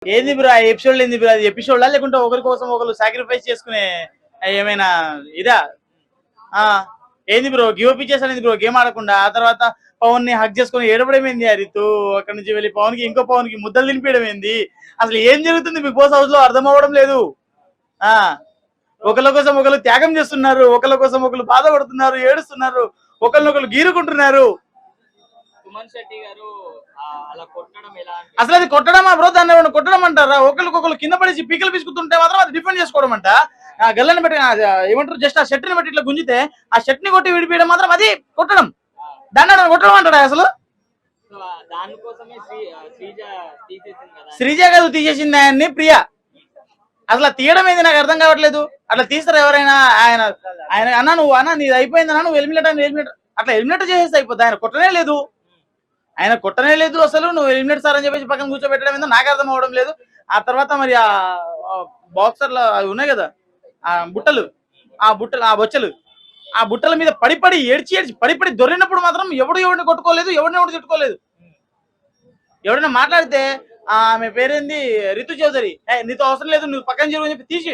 ఏంది బ్రో ఆ ఎపిసోడ్ ఏంది బ్రో? అది ఎపిసోడ్ లేకుంటే ఒకరి కోసం ఒకరు సాక్రిఫైస్ చేసుకునే ఏమైనా ఇదా? ఆ ఏంది బ్రో గివ్ అప్ ఇచ్చేసాను బ్రో గేమ్ ఆడకుండా. ఆ తర్వాత పవన్ ని హక్ చేసుకుని ఏడవడం ఏంది రితు? అక్కడ నుంచి వెళ్ళి పవన్ కి ఇంకో పవన్ కి ముద్దలు తినిపించడం ఏంది? అసలు ఏం జరుగుతుంది బిగ్ బాస్ హౌస్ లో అర్థం అవ్వడం లేదు. ఆ ఒకళ్ళ కోసం ఒకరు త్యాగం చేస్తున్నారు, ఒకళ్ళ కోసం ఒకరు బాధపడుతున్నారు, ఏడుస్తున్నారు, ఒకరినొకరు గీరుకుంటున్నారు. సుమన్ శెట్టి గారు అలా కొట్టడం ఎలా? అసలు అది కొట్టడమా బ్రో? దాన్ని కొట్టడం అంటారా? ఒకరికొకరు కింద పడేసి పీకలు పిసుకుతుంటే మాత్రం అది డిఫెండ్ చేసుకోవడం అంట. ఆ గల్లని బట్టి ఏమంటారు జస్ట్ ఆ షర్ట్ ని బట్టి ఇట్లా గుంజితే ఆ షర్ట్ ని కొట్టి విడిపించడం మాత్రం అది కొట్టడం. దాన్ని కొట్టడం అంటారా అసలు? దానికోసమే శ్రీజ తీసేసింది కదా. శ్రీజ గారు తీసేసింది ఆయన్ని, ప్రియా. అసలు తీయడం ఏంది నాకు అర్థం కావట్లేదు. అట్లా తీస్తారు ఎవరైనా? ఆయన ఆయన అన్నా నువ్వు అన్నా నీది అయిపోయింది అన్నా, నువ్వు ఎలిమినేట్ అట్లా ఎలిమినేట్ చేసేస్తే అయిపోద్ది. ఆయన కొట్టనే లేదు, ఆయన కొట్టనే లేదు. అసలు నువ్వు ఎలిమినేట్ సార్ అని చెప్పేసి పక్కన కూర్చోబెట్టడం ఏందో నాకు అర్థం అవ్వడం లేదు. ఆ తర్వాత మరి ఆ బాక్సర్లు అవి ఉన్నాయి కదా, ఆ బుట్టలు, ఆ బొచ్చలు, ఆ బుట్టల మీద పడి ఏడ్చి పడి దొరికినప్పుడు మాత్రం ఎవరిని కొట్టుకోలేదు, ఎవరిని తిట్టుకోలేదు. ఎవరైనా మాట్లాడితే ఆమె పేరేంది రితు చౌదరి, నీతో అవసరం లేదు, నువ్వు పక్కన జరుగు అని చెప్పి తీసి